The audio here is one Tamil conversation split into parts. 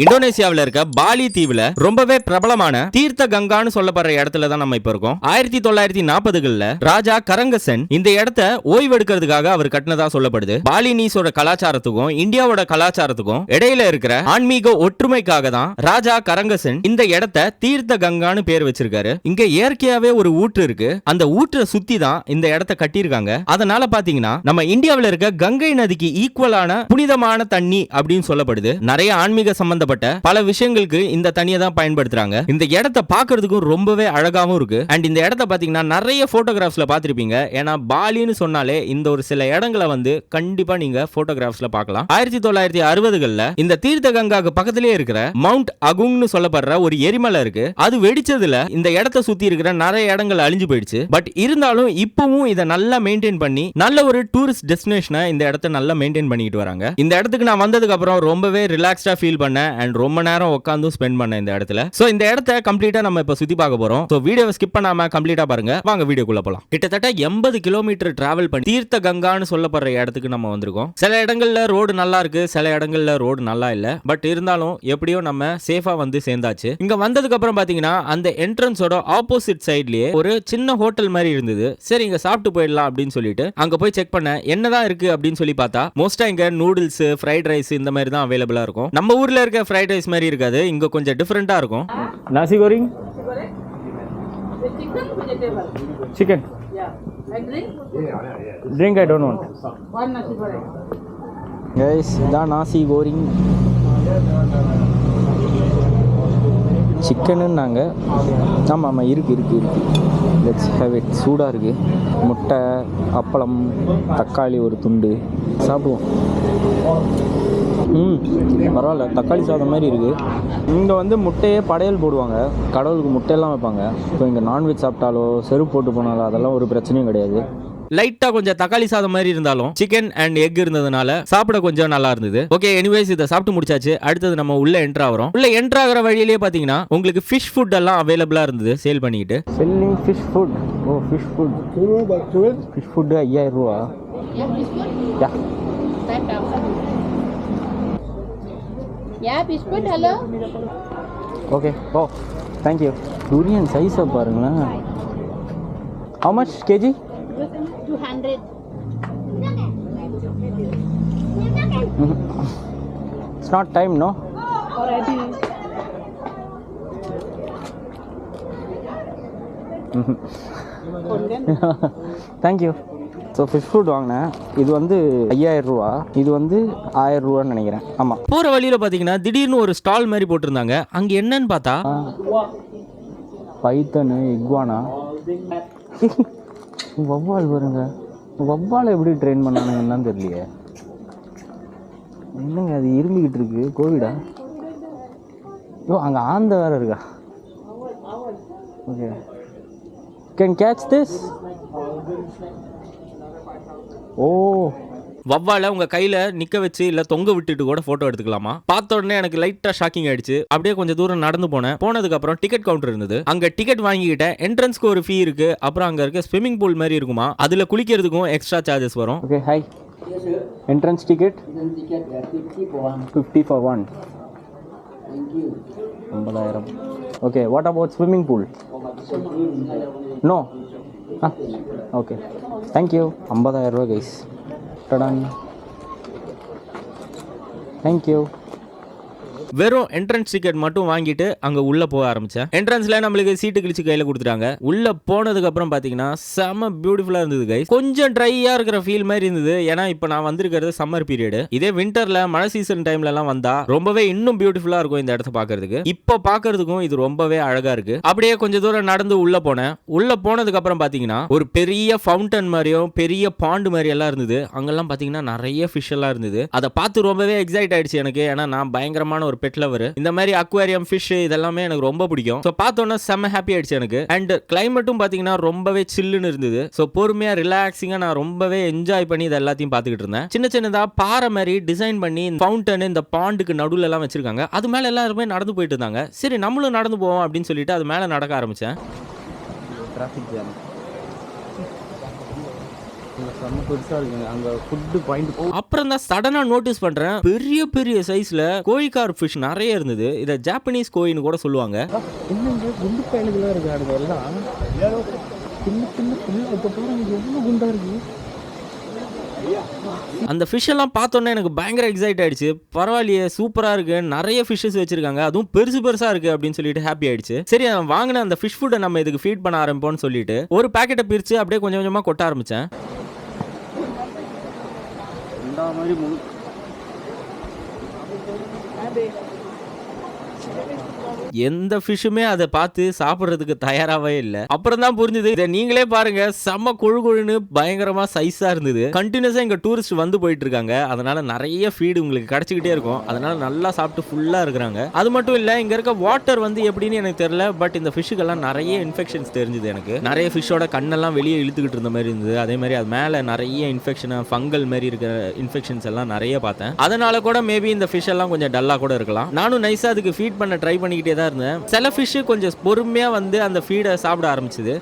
இந்தோனேசியாவில் இருக்க பாலி தீவுல ரொம்பவே பிரபலமான தீர்த்த கங்கான்னு சொல்லப்படுற இடத்துல தான் நம்ம இப்ப இருக்கோம். 1940களில் ராஜா கரங்கசன் இந்த இடத்த ஓய்வெடுக்கிறதுக்காக அவர் கட்டினதா சொல்லப்படுது. பாலினீஸோட கலாச்சாரத்துக்கும் இந்தியாவோட கலாச்சாரத்துக்கும் இடையில இருக்கிற ஆன்மீக ஒற்றுமைக்காக தான் ராஜா கரங்கசன் இந்த இடத்த தீர்த்த கங்கான்னு பேர் வச்சிருக்காரு. இங்க இயற்கையாவே ஒரு ஊற்று இருக்கு. அந்த ஊற்றை சுத்தி தான் இந்த இடத்த கட்டியிருக்காங்க. அதனால பாத்தீங்கன்னா நம்ம இந்தியாவில் இருக்க கங்கை நதிக்கு ஈக்குவலான புனிதமான தண்ணி அப்படின்னு சொல்லப்படுது. நிறைய ஆன்மீக சம்பந்த பல விஷயங்களுக்கு இந்த தண்ணியை தான் பயன்படுத்துறாங்க. இந்த இடத்தை பார்க்கிறதுக்கு ரொம்பவே அழகாவும் இருக்கு. அண்ட் இந்த இடத்தை பாத்தீங்கன்னா நிறைய போட்டோகிராஃப்ஸ்ல பார்த்திருப்பீங்க. ஏன்னா பாலின்னு சொன்னாலே இந்த ஒரு சில இடங்களை வந்து கண்டிப்பா நீங்க போட்டோகிராஃப்ஸ்ல பார்க்கலாம். 1960களில் இந்த தீர்த்த கங்காக்கு பக்கத்திலே இருக்கிற மவுண்ட் அகுங்னு சொல்லப்படுற ஒரு எரிமலை இருக்கு. அது வெடிச்சதுல இந்த இடத்தை சுத்தி இருக்கிற நிறைய இடங்கள் அழிஞ்சு போயிடுச்சு. பட் இருந்தாலும் இப்பவும் இதை நல்லா மெயின்டைன் பண்ணி நல்ல ஒரு டூரிஸ்ட் டெஸ்டினேஷனை இந்த இடத்தை நல்லா மெயின்டைன் பண்ணிட்டு வராங்க. இந்த இடத்துக்கு நான் வந்ததுக்கு அப்புறம் ரொம்பவே ரிலாக்ஸ்டா ஃபீல் பண்ணேன். அண்ட் ரொம்ப நேரம் உட்கார்ந்து ஸ்பெண்ட் பண்ண இந்த இடத்துல. சோ இந்த இடத்தை கம்ப்ளீட்டா நம்ம இப்ப சுத்தி பார்க்க போறோம். சோ வீடியோவை ஸ்கிப் பண்ணாம கம்ப்ளீட்டா பாருங்க. வாங்க வீடியோக்குள்ள போலாம். கிட்டத்தட்ட 80 கிலோமீட்டர் டிராவல் பண்ணி தீர்த்த கங்கான்னு சொல்லப்படுற இடத்துக்கு நம்ம வந்திருக்கோம். சில இடங்கள்ல ரோடு நல்லா இருக்கு, சில இடங்கள்ல ரோடு நல்லா இல்ல. பட் இருந்தாலும் எப்படியோ நம்ம சேஃபா வந்து சேர்ந்தாச்சு. இங்க வந்ததுக்கு அப்புறம் பாத்தீங்கன்னா அந்த என்ட்ரன்ஸோட ஆப்போசிட் சைட்லயே ஒரு சின்ன ஹோட்டல் மாதிரி இருந்தது. சரி இங்க சாப்பிட்டு போயிடலாம் அப்படின்னு சொல்லிட்டு அங்க போய் செக் பண்ண என்னதான் இருக்கு அப்படின்னு சொல்லி பார்த்தா மோஸ்டா இங்க நூடுல்ஸ், ஃப்ரைட் ரைஸ் இந்த மாதிரி தான் அவைலபிளா இருக்கும். நம்ம ஊர்ல இருக்க ஃப்ரைட் ரைஸ் மாதிரி இருக்காது, இங்க கொஞ்சம் டிஃபரெண்டா இருக்கும். Nasi goreng, chicken, drink I don't want. Guys இதான் நாசி கோரிங். சிக்கனுன்னாங்க. ஆமாம் ஆமாம் இருக்கு இருக்கு இருக்கு. Let's have it. சூடாக இருக்கு. முட்டை, அப்பளம், தக்காளி ஒரு துண்டு சாப்பிடுவோம். பரவாயில்ல, தக்காளி சாதம் மாதிரி இருக்குது. இங்கே வந்து முட்டையே படையல் போடுவாங்க. கடவுளுக்கு முட்டையெல்லாம் வைப்பாங்க. இப்போ இங்கே நான்வெஜ் சாப்பிட்டாலோ செருப்பு போட்டு போனாலோ அதெல்லாம் ஒரு பிரச்சனையும் கிடையாது. லைட்டா கொஞ்சம் தக்காளி சாதம் மாதிரி இருந்தாலும் சிக்கன் அண்ட் எக் இருந்ததுனால சாப்பிட கொஞ்சம் நல்லா இருந்தது. ஓகே, எனிவேஸ் இதை சாப்பிட்டு முடிச்சாச்சு. அடுத்தது நம்ம உள்ள என்ட்ரு ஆகிறோம். உள்ள என்ட்ரு ஆகிற வழியிலேயே பார்த்தீங்கன்னா உங்களுக்கு ஃபிஷ் ஃபுட் எல்லாம் அவைலபிளா இருந்தது சேல் பண்ணிக்கிட்டு. Selling fish food. Oh fish food. Fish food 5000 ரூபா. Hello. Okay. Oh thank you. Durian சைஸை பாருங்களேன். How much KG? 200. It's not time, no? Already. Thank you. So fish food வாங்கினேன். இது வந்து 5000 ரூபா, இது வந்து 1000 ரூபான்னு நினைக்கிறேன். ஆமாம். போகிற வழியில் பார்த்தீங்கன்னா திடீர்னு ஒரு ஸ்டால் மாதிரி போட்டிருந்தாங்க. அங்கே என்னன்னு பார்த்தா பைத்தனு, இக்வானா, வவ்வால் வருங்க. வவ்வாலை எப்படி ட்ரெயின் பண்ணானுங்கன்னு தெரியலையே. என்னங்க அது இரும்பிக்கிட்டு இருக்கு? கோவிடா? ஓ அங்கே ஆந்த வேற இருக்கா? Okay, can catch this. Oh வவ்வால உங்க கையில நிக்க வச்சு இல்ல தொங்க விட்டுட்டு கூட போட்டோ எடுத்துக்கலாமா? பார்த்த உடனே எனக்கு லைட்டா ஷாக்கிங் ஆயிடுச்சு. அப்படியே கொஞ்சம் தூரம் நடந்து போனேன். போனதுக்கு அப்புறம் டிக்கெட் கவுண்டர் இருந்தது. அங்க டிக்கெட் வாங்கிக்கிட்டேன். என்ட்ரன்ஸ்க்கு ஒரு ஃபீ இருக்கு. அப்புறம் அங்க இருக்க ஸ்விமிங் பூல் மாதிரி இருக்குமா, அதுல குளிக்கிறதுக்கும் எக்ஸ்ட்ரா சார்ஜஸ் வரும். Okay hi. Entrance ticket 50 for one. 50,000. Okay, what about swimming pool? No. Okay thank you. 50,000 ரூபா கைஸ். டடான். தேங்க்யூ. வெறும் என்ட்ரன்ஸ் டிக்கெட் மட்டும் வாங்கிட்டு அங்க உள்ள போக ஆரம்பிச்சேன். என்ட்ரன்ஸ்ல நம்மளுக்கு சீட்டு கிழிச்சு கையில கொடுத்துட்டாங்க. உள்ள போனதுக்கு அப்புறம் பாத்தீங்கன்னா செம பியூட்டிஃபுல்லா இருந்தது கைஸ். கொஞ்சம் ட்ரையா இருக்கிற ஃபீல் மாதிரி இருந்தது. ஏன்னா இப்ப நான் வந்திருக்கிறது சம்மர் பீரியட். இதே விண்டர்ல மழை சீசன் டைம்ல எல்லாம் வந்தா ரொம்பவே இன்னும் பியூட்டிஃபுல்லா இருக்கும் இந்த இடத்த பாக்குறதுக்கு. இப்ப பாக்குறதுக்கும் இது ரொம்பவே அழகா இருக்கு. அப்படியே கொஞ்சம் தூரம் நடந்து உள்ள போனேன். உள்ள போனதுக்கு அப்புறம் பாத்தீங்கன்னா ஒரு பெரிய ஃபவுண்டன் மாதிரியும் பெரிய பாண்டு மாதிரி எல்லாம் இருந்தது. அங்கெல்லாம் பாத்தீங்கன்னா நிறைய ஃபிஷ் எல்லாம் இருந்தது. அதை பார்த்து ரொம்பவே எக்ஸைட் ஆயிடுச்சு எனக்கு. ஏன்னா நான் பயங்கரமான ஒரு பெட் லவர். இந்த மாதிரி அக்வாரியம் ஃபிஷ் இதெல்லாமே எனக்கு ரொம்ப பிடிக்கும். சோ பார்த்தோன்னா செம்ம ஹாப்பி ஆயிடுச்சு எனக்கு. அண்ட் கிளைமேட்டும் பாத்தீங்கன்னா ரொம்பவே சில்லுன்னு இருந்தது. சோ பொறுமையா ரிலாக்ஸிங்கா நான் ரொம்பவே என்ஜாய் பண்ணி இது எல்லாத்தையும் பார்த்துக்கிட்டு இருந்தேன். சின்ன சின்னதா பாறை மாதிரி டிசைன் பண்ணி ஃபவுண்டன் இந்த பாண்டுக்கு நடுவுல எல்லாம் வச்சிருக்காங்க. அது மேல எல்லாருமே நடந்து போயிட்டு இருந்தாங்க. சரி நம்மளும் நடந்து போவோம் அப்படின்னு சொல்லிட்டு அது மேல நடக்க ஆரம்பிச்சேன். Traffic jam. செம்ம பெருசாக இருக்குங்க அங்கே ஃபுட்டு பாயிண்ட். அப்புறம் தான் சடனா நோட்டீஸ் பண்றேன் பெரிய பெரிய சைஸ்ல கோழிக்கார் ஃபிஷ் நிறைய இருந்தது. இதை ஜாப்பனீஸ் கோயின்னு கூட சொல்லுவாங்க. என்னங்க குண்டு பயலுகளாக இருக்காடுங்க எல்லாம் சின்ன சின்ன பிள்ளை. இப்போ பாருங்க எவ்வளோ குண்டாக இருக்கு. அந்த ஃபிஷ் எல்லாம் பார்த்தோன்னே எனக்கு பயங்கர எக்ஸைட் ஆயிடுச்சு. பரவாயில்லையே சூப்பரா இருக்கு, நிறைய ஃபிஷ்ஷஸ் வச்சிருக்காங்க, அதுவும் பெருசு பெருசா இருக்கு அப்படின்னு சொல்லிட்டு ஹாப்பி ஆயிடுச்சு. சரி வாங்கின அந்த ஃபிஷ் ஃபுட்டை நம்ம இதுக்கு ஃபீட் பண்ண ஆரம்பிப்போம்னு சொல்லிட்டு ஒரு பாக்கெட்டை பிரிச்சு அப்படியே கொஞ்சம் கொஞ்சமா கொட்ட ஆரம்பிச்சேன். மாதிரி எந்த ஃபிஷ்ஷுமே அதை பார்த்து சாப்பிட்றதுக்கு தயாராகவே இல்லை. அப்புறம் தான் புரிஞ்சுது. இதை நீங்களே பாருங்க, செம்ம கொழு கொழுன்னு பயங்கரமா சைஸா இருந்தது. கண்டினியூஸா இங்க டூரிஸ்ட் வந்து போயிட்டு இருக்காங்க, அதனால நிறைய ஃபீடு உங்களுக்கு கிடைச்சிக்கிட்டே இருக்கும். அதனால நல்லா சாப்பிட்டு ஃபுல்லா இருக்கிறாங்க. அது மட்டும் இல்ல, இங்க இருக்க வாட்டர் வந்து எப்படின்னு எனக்கு தெரியல, பட் இந்த ஃபிஷ்ஷுக்கெல்லாம் நிறைய இன்ஃபெக்ஷன்ஸ் தெரிஞ்சுது எனக்கு. நிறைய ஃபிஷ்ஷோட கண்ணெல்லாம் வெளியே இழுத்துக்கிட்டு இருந்த மாதிரி இருந்தது. அதே மாதிரி அது மேல நிறைய இன்ஃபெக்ஷன், ஃபங்கல் மாதிரி இருக்கிற இன்ஃபெக்ஷன்ஸ் எல்லாம் நிறைய பார்த்தேன். அதனால கூட மேபி இந்த ஃபிஷ் எல்லாம் கொஞ்சம் டல்லா கூட இருக்கலாம். நானும் நைஸா அதுக்கு ஃபீட் பண்ண ட்ரை பண்ணிக்கிட்டே தான் இருந்தேன். சில ஃபிஷ் கொஞ்சம் பொறுமையா வந்து அந்த ஃபீடை சாப்பிட ஆரம்பிச்சது.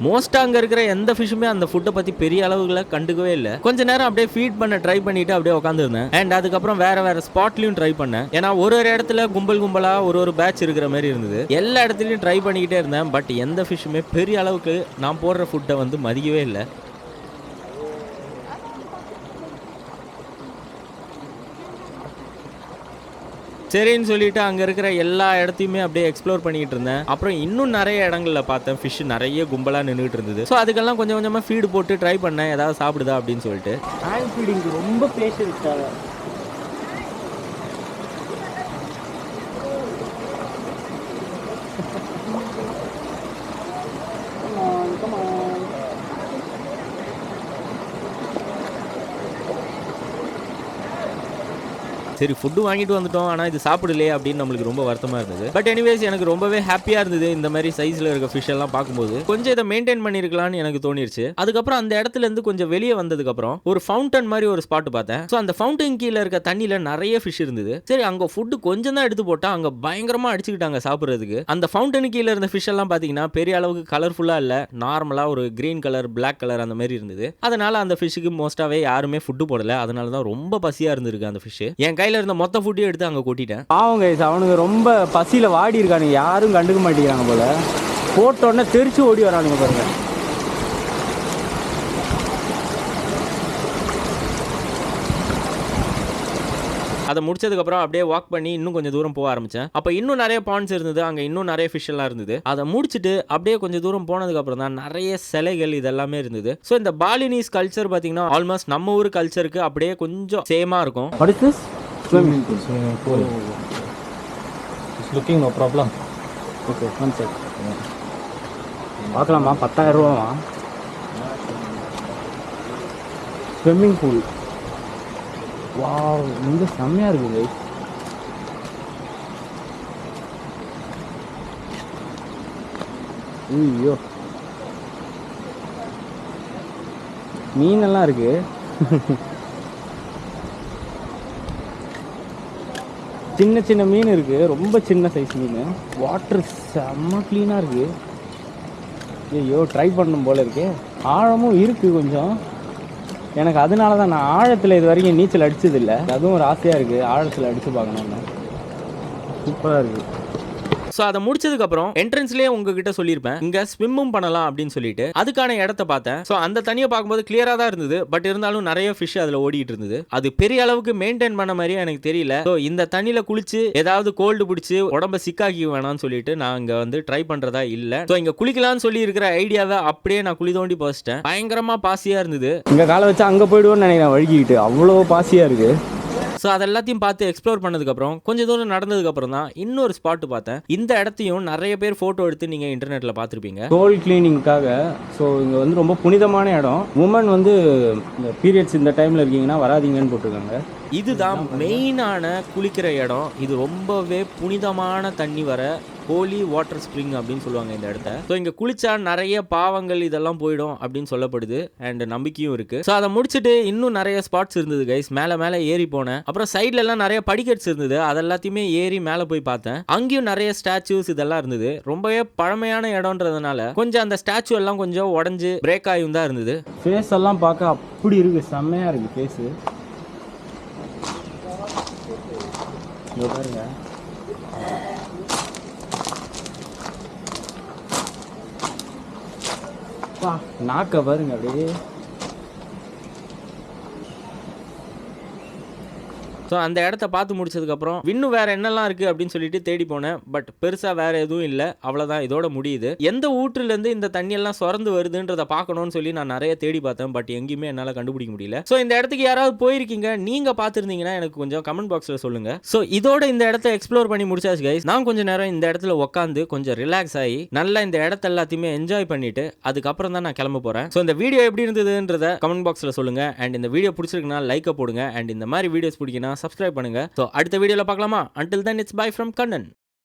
மோஸ்டா அங்க இருக்கிற எந்த ஃபிஷ்ஷுமே அந்த ஃபுட்டை பத்தி பெரிய அளவுல கண்டுக்கவே இல்லை. கொஞ்ச நேரம் அப்படியே ஃபீட் பண்ண ட்ரை பண்ணிட்டு அப்படியே உட்காந்துருந்தேன். அண்ட் அதுக்கப்புறம் வேற ஸ்பாட்லயும் ட்ரை பண்ணேன். ஏன்னா ஒரு இடத்துல கும்பலா ஒரு பேட்ச் இருக்கிற மாதிரி இருந்தது. எல்லா இடத்துலயும் ட்ரை பண்ணிக்கிட்டே இருந்தேன். பட் எந்த ஃபிஷ்ஷுமே பெரிய அளவுக்கு நான் போடுற ஃபுட்டை வந்து மதிக்கவே இல்லை. சரின்னு சொல்லிட்டு அங்க இருக்கிற எல்லா இடத்தையுமே அப்படியே எக்ஸ்ப்ளோர் பண்ணிட்டு இருந்தேன். அப்புறம் இன்னும் நிறைய இடங்கள்ல பார்த்தேன் ஃபிஷ் நிறைய கும்பலா நின்றுட்டு இருந்தது. ஸோ அதுக்கெல்லாம் கொஞ்சம் கொஞ்சமா ஃபீடு போட்டு ட்ரை பண்ணேன், ஏதாவது சாப்பிடுதா அப்படின்னு சொல்லிட்டு. ஹேண்ட் ஃபீடிங் ரொம்ப பேஷன்ஸ் தேவை. சரி ஃபுட்டு வாங்கிட்டு வந்துட்டோம், ஆனால் இது சாப்பிடலையே அப்படின்னு நம்மளுக்கு ரொம்ப வருத்தமாக இருந்தது. பட் எனிவேஸ் எனக்கு ரொம்பவே ஹாப்பியாக இருந்தது இந்த மாதிரி சைஸில் இருக்க ஃபிஷ் எல்லாம் பார்க்கும்போது. கொஞ்சம் இதை மெயின்டைன் பண்ணியிருக்கலாம்னு எனக்கு தோணிருச்சு. அதுக்கப்புறம் அந்த இடத்துல இருந்து கொஞ்சம் வெளியே வந்ததுக்கப்புறம் ஒரு ஃபவுண்டன் மாதிரி ஒரு ஸ்பாட் பார்த்தேன். ஸோ அந்த ஃபவுண்டன் கீழே இருக்க தண்ணியில் நிறைய ஃபிஷ் இருந்தது. சரி அங்கே ஃபுட்டு கொஞ்சம் தான் எடுத்து போட்டால் அங்கே பயங்கரமாக அடிச்சுக்கிட்டாங்க சாப்பிட்றதுக்கு. அந்த ஃபவுண்டன் கீழே இருந்த ஃபிஷ் எல்லாம் பார்த்தீங்கன்னா பெரிய அளவுக்கு கலர்ஃபுல்லாக இல்லை, நார்மலாக ஒரு கிரீன் கலர் பிளாக் கலர் அந்த மாதிரி இருந்தது. அதனால அந்த ஃபிஷ்ஷுக்கு மோஸ்ட்டாகவே யாருமே ஃபுட்டு போடலை. அதனால தான் ரொம்ப பசியாக இருந்திருக்கு அந்த ஃபிஷ். என் கையில் இருந்த மொத்த ஃபுட்டையும் எடுத்து அங்கே கொட்டிட்டேன். அவங்க அவனுங்க ரொம்ப பசியில் வாடி இருக்கானுங்க, யாரும் கண்டுக்க மாட்டேங்கிறாங்க போல. போட்ட உடனே தெரிச்சு ஓடி வரானுங்க பாருங்க. அதை முடிச்சதுக்கப்புறம் அப்படியே வாக் பண்ணி இன்னும் கொஞ்சம் தூரம் போக ஆரம்பிச்சேன். அப்போ இன்னும் நிறைய பாண்ட்ஸ் இருந்தது, அங்கே இன்னும் நிறைய ஃபிஷ் எல்லாம் இருந்தது. அதை முடிச்சுட்டு அப்படியே கொஞ்சம் தூரம் போனதுக்கப்புறம் தான் நிறைய சிலைகள் இதெல்லாமே இருந்தது. ஸோ இந்த பாலினீஸ் கல்ச்சர் பார்த்தீங்கன்னா ஆல்மோஸ்ட் நம்ம ஊர் கல்ச்சருக்கு அப்படியே கொஞ்சம் சேமா இருக்கும். Swimming pool. It's looking no problem. Okay, one sec. பார்க்கலாமா? 10,000 ரூபாவா? Swimming pool. வாவ், இங்கே செம்மையாக இருக்குது. ஐயோ, மீனெல்லாம் இருக்கு. சின்ன சின்ன மீன் இருக்கு, ரொம்ப சின்ன சைஸ் மீன். வாட்டர் செம்ம க்ளீனாக இருக்கு. ஐயோ, ட்ரை பண்ணணும் போல இருக்கு. ஆழமும் இருக்கு கொஞ்சம். எனக்கு அதனால தான் நான் ஆழத்தில் இது வரைக்கும் நீச்சல் அடிச்சதில்லை. அதுவும் ஒரு ஆசையாக இருக்குது, ஆழத்தில் அடித்து பார்க்கணும்னு. சூப்பராக இருக்குது. ஸோ அதை முடிச்சதுக்கப்புறம் என்ட்ரன்ஸ்லேயே உங்ககிட்ட சொல்லியிருப்பேன் இங்கே ஸ்விம்மும் பண்ணலாம் அப்படின்னு சொல்லிட்டு. அதுக்கான இடத்த பார்த்தேன். ஸோ அந்த தண்ணியை பார்க்கும்போது கிளியராக தான் இருந்தது. பட் இருந்தாலும் நிறைய ஃபிஷ் அதில் ஓடிட்டு இருந்தது. அது பெரிய அளவுக்கு மெயின்டைன் பண்ண மாதிரியே எனக்கு தெரியல. ஸோ இந்த தண்ணியில் குளிச்சு ஏதாவது கோல்டு பிடிச்சி உடம்ப சிக்காக்கி வேணாம்னு சொல்லிட்டு நான் இங்கே வந்து ட்ரை பண்ணுறதா இல்லை. ஸோ இங்கே குளிக்கலாம்னு சொல்லி இருக்கிற ஐடியாவை அப்படியே நான் குழி தோண்டி போச்சிட்டேன். பயங்கரமாக பாசியாக இருந்தது. இங்கே காலை வச்சு அங்கே போயிடுவோன்னு நினைக்கிறேன், வழுகிக்கிட்டு. அவ்வளோ பாசியாக இருக்குது. ஸோ அதெல்லாத்தையும் பார்த்து எக்ஸ்ப்ளோர் பண்ணதுக்கப்புறம் கொஞ்சம் தூரம் நடந்ததுக்கப்புறம் தான் இன்னொரு ஸ்பாட்டு பார்த்தேன். இந்த இடத்தையும் நிறைய பேர் ஃபோட்டோ எடுத்து நீங்கள் இன்டர்நெட்டில் பார்த்துருப்பீங்க. சோல் கிளீனிங்காக. ஸோ இங்கே வந்து ரொம்ப புனிதமான இடம். உமன் வந்து இந்த பீரியட்ஸ் இந்த டைமில் இருக்கீங்கன்னா வராதிங்கன்னு போட்டிருக்காங்க. இதுதான் மெயினான குளிக்கிற இடம். இது ரொம்பவே புனிதமான தண்ணி வர ஹோலி வாட்டர் ஸ்ப்ரிங் அப்படின்னு சொல்லுவாங்க இந்த இடத்த. ஸோ இங்க குளிச்சா நிறைய பாவங்கள் இதெல்லாம் போயிடும் அப்படின்னு சொல்லப்படுது அண்ட் நம்பிக்கையும் இருக்கு. ஸோ அதை முடிச்சுட்டு இன்னும் நிறைய ஸ்பாட்ஸ் இருந்தது கைஸ். மேலே ஏறி போனேன். அப்புறம் சைட்ல எல்லாம் நிறைய படிக்கட்ஸ் இருந்தது. அதெல்லாத்தையுமே ஏறி மேலே போய் பார்த்தேன். அங்கேயும் நிறைய ஸ்டாச்சூஸ் இதெல்லாம் இருந்தது. ரொம்பவே பழமையான இடம்ன்றதுனால கொஞ்சம் அந்த ஸ்டாச்சு எல்லாம் கொஞ்சம் உடஞ்சு பிரேக் ஆகியும் தான் இருந்தது. ஃபேஸ் எல்லாம் பார்க்க அப்படி இருக்கு, செம்மையா இருக்கு ஃபேஸு. இங்க பாருங்க, நாக்க பாருங்க அப்படியே. ஸோ அந்த இடத்த பார்த்து முடிச்சதுக்கப்புறம் இன்னும் வேற என்னெல்லாம் இருக்குது அப்படின்னு சொல்லிட்டு தேடி போனேன். பட் பெருசாக வேற எதுவும் இல்லை, அவ்வளோதான், இதோட முடியுது. எந்த ஊற்றுலேருந்து இந்த தண்ணியெல்லாம் சுரந்து வருதுன்றதை பார்க்கணும்னு சொல்லி நான் நிறைய தேடி பார்த்தேன். பட் எங்கேயுமே என்னால் கண்டுபிடிக்க முடியல. ஸோ இந்த இடத்துக்கு யாராவது போயிருக்கீங்க, நீங்கள் பார்த்துருந்தீங்கன்னா எனக்கு கொஞ்சம் கமெண்ட் பாக்ஸில் சொல்லுங்கள். ஸோ இதோட இந்த இடத்த எக்ஸ்ப்ளோர் பண்ணி முடிச்சாச்சு கைஸ். நான் கொஞ்சம் நேரம் இந்த இடத்துல உட்காந்து கொஞ்சம் ரிலாக்ஸ் ஆகி நல்லா இந்த இடத்த எல்லாத்தையுமே என்ஜாய் பண்ணிட்டு அதுக்கப்புறம் தான் நான் கிளம்ப போகிறேன். ஸோ இந்த வீடியோ எப்படி இருந்ததுன்றத கமெண்ட் பாக்ஸில் சொல்லுங்கள். அண்ட் இந்த வீடியோ பிடிச்சிருக்குன்னா லைக்கை போடுங்க. அண்ட் இந்த மாதிரி வீடியோஸ் பிடிக்குன்னா சப்ஸ்கிரைப் பண்ணுங்க. ஸோ அடுத்த வீடியோவில் பார்க்கலாமா? Until then, it's bye from Kannan.